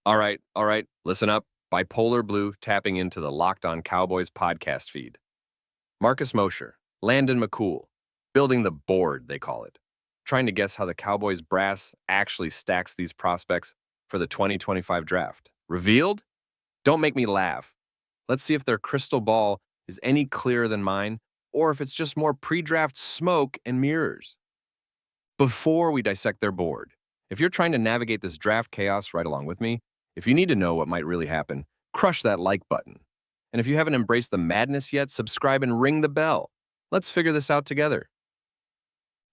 All right, listen up. Bipolar Blue tapping into the Locked On Cowboys podcast feed. Marcus Mosher, Landon McCool, building the board, they call it. Trying to guess how the Cowboys brass actually stacks these prospects for the 2025 draft. Revealed? Don't make me laugh. Let's see if their crystal ball is any clearer than mine, or if it's just more pre-draft smoke and mirrors. Before we dissect their board, if you're trying to navigate this draft chaos right along with me, if you need to know what might really happen, crush that like button. And if you haven't embraced the madness yet, subscribe and ring the bell. Let's figure this out together.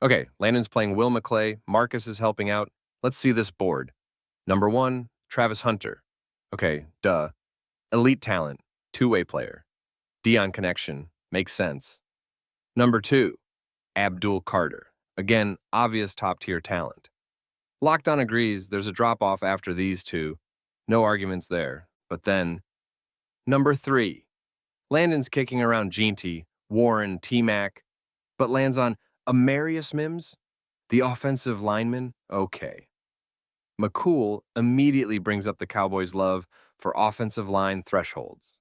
Okay, Landon's playing Will McClay. Marcus is helping out. Let's see this board. Number 1, Travis Hunter. Okay, duh. Elite talent, two-way player. Dion connection, makes sense. Number 2, Abdul Carter. Again, obvious top-tier talent. Locked On agrees there's a drop-off after these two. No arguments there. But then, number 3, Landon's kicking around Jeanty, Warren, T-Mac, but lands on Amarius Mims, the offensive lineman. Okay. McCool immediately brings up the Cowboys' love for offensive line thresholds.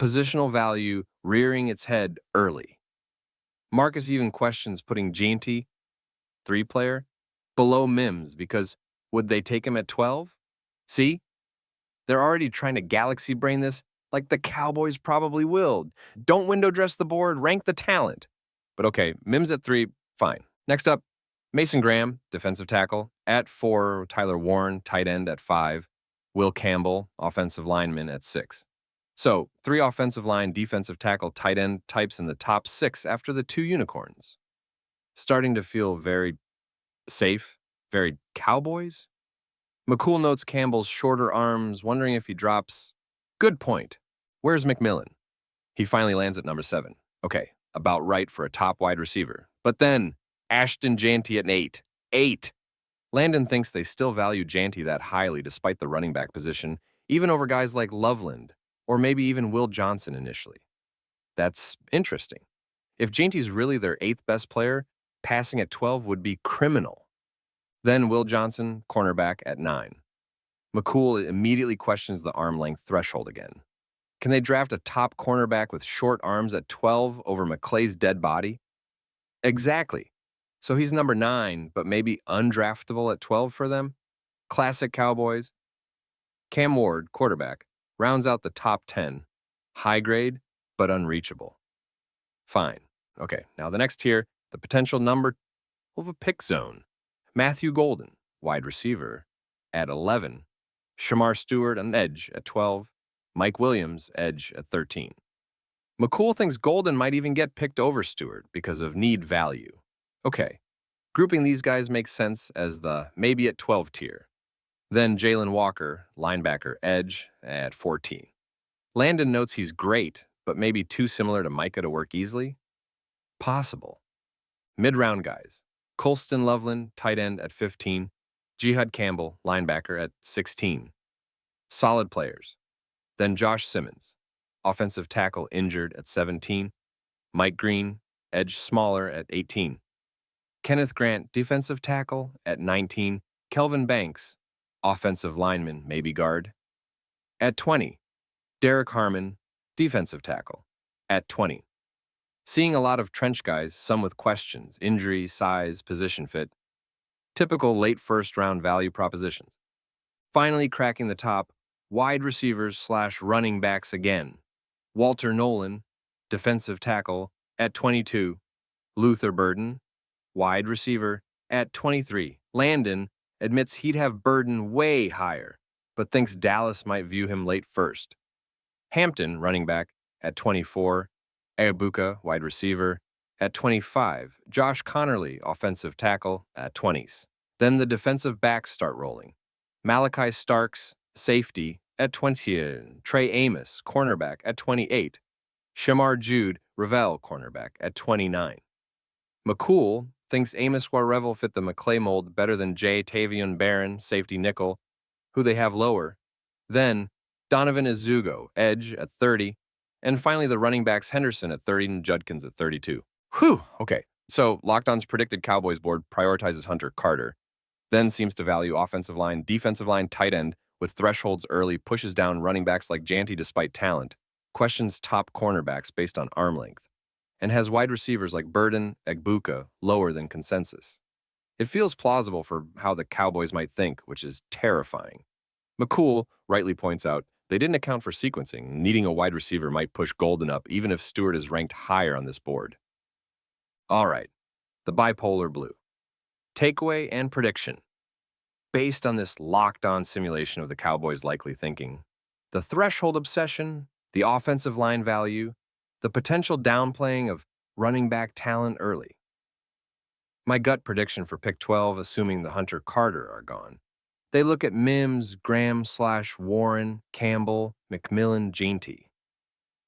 Positional value rearing its head early. Marcus even questions putting Jeanty, 3-player, below Mims because would they take him at 12? See? They're already trying to galaxy brain this like the Cowboys probably will. Don't window dress the board, rank the talent. But okay, Mims at 3, fine. Next up, Mason Graham, defensive tackle. At 4, Tyler Warren, tight end at 5. Will Campbell, offensive lineman at 6. So, 3 offensive line, defensive tackle, tight end types in the top 6 after the 2 unicorns. Starting to feel very safe, very Cowboys. McCool notes Campbell's shorter arms, wondering if he drops. Good point. Where's McMillan? He finally lands at number 7. Okay, about right for a top wide receiver. But then, Ashton Jeanty at 8. 8! Landon thinks they still value Jeanty that highly despite the running back position, even over guys like Loveland, or maybe even Will Johnson initially. That's interesting. If Jeanty's really their 8th best player, passing at 12 would be criminal. Then Will Johnson, cornerback, at 9. McCool immediately questions the arm length threshold again. Can they draft a top cornerback with short arms at 12 over McClay's dead body? Exactly. So he's number 9, but maybe undraftable at 12 for them? Classic Cowboys. Cam Ward, quarterback, rounds out the top 10. High grade, but unreachable. Fine. Okay, now the next tier, the potential number of a pick zone. Matthew Golden, wide receiver, at 11. Shamar Stewart, an edge, at 12. Mike Williams, edge, at 13. McCool thinks Golden might even get picked over Stewart because of need value. Okay, grouping these guys makes sense as the maybe at 12 tier. Then Jalen Walker, linebacker, edge, at 14. Landon notes he's great, but maybe too similar to Micah to work easily? Possible. Mid-round guys. Colston Loveland, tight end, at 15. Jihad Campbell, linebacker, at 16. Solid players. Then Josh Simmons, offensive tackle, injured, at 17. Mike Green, edge smaller, at 18. Kenneth Grant, defensive tackle, at 19. Kelvin Banks, offensive lineman, maybe guard, at 20. Derek Harmon, defensive tackle, at 20. Seeing a lot of trench guys, some with questions, injury, size, position fit. Typical late first-round value propositions. Finally cracking the top, wide receivers / running backs again. Walter Nolan, defensive tackle, at 22. Luther Burden, wide receiver, at 23. Landon admits he'd have Burden way higher, but thinks Dallas might view him late first. Hampton, running back, at 24. Egbuka, wide receiver, at 25. Josh Connerly, offensive tackle, at 20s. Then the defensive backs start rolling. Malachi Starks, safety, at 20. Trey Amos, cornerback, at 28. Shamar Jude, Revel, cornerback, at 29. McCool thinks Amos Revel fit the McClay mold better than J. Tavion Barron, safety nickel, who they have lower. Then Donovan Izugo, edge, at 30. And finally, the running backs Henderson at 30 and Judkins at 32. Whew, okay. So Locked On's predicted Cowboys board prioritizes Hunter Carter, then seems to value offensive line, defensive line, tight end, with thresholds early, pushes down running backs like Jeanty despite talent, questions top cornerbacks based on arm length, and has wide receivers like Burden, Egbuka lower than consensus. It feels plausible for how the Cowboys might think, which is terrifying. McCool rightly points out they didn't account for sequencing. Needing a wide receiver might push Golden up even if Stewart is ranked higher on this board. All right, the Bipolar Blue. Takeaway and prediction. Based on this locked-on simulation of the Cowboys' likely thinking, the threshold obsession, the offensive line value, the potential downplaying of running back talent early. My gut prediction for pick 12, assuming the Hunter Carter are gone. They look at Mims, Graham/Warren, Campbell, McMillan, Jeanty.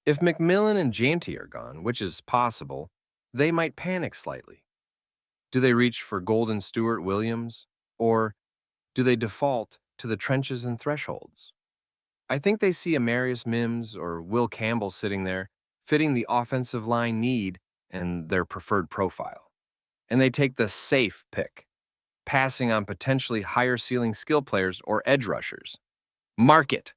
If McMillan and Jeanty are gone, which is possible, they might panic slightly. Do they reach for Golden, Stewart, Williams? Or do they default to the trenches and thresholds? I think they see Amarius Mims or Will Campbell sitting there, fitting the offensive line need and their preferred profile. And they take the safe pick, passing on potentially higher ceiling skill players or edge rushers. Mark it.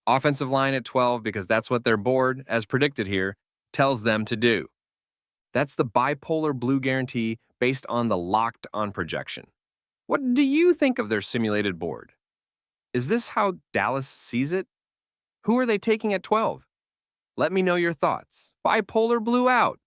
Offensive line at 12 because that's what their board, as predicted here, tells them to do. That's the Bipolar Blue guarantee based on the locked-on projection. What do you think of their simulated board? Is this how Dallas sees it? Who are they taking at 12? Let me know your thoughts. Bipolar Blue out.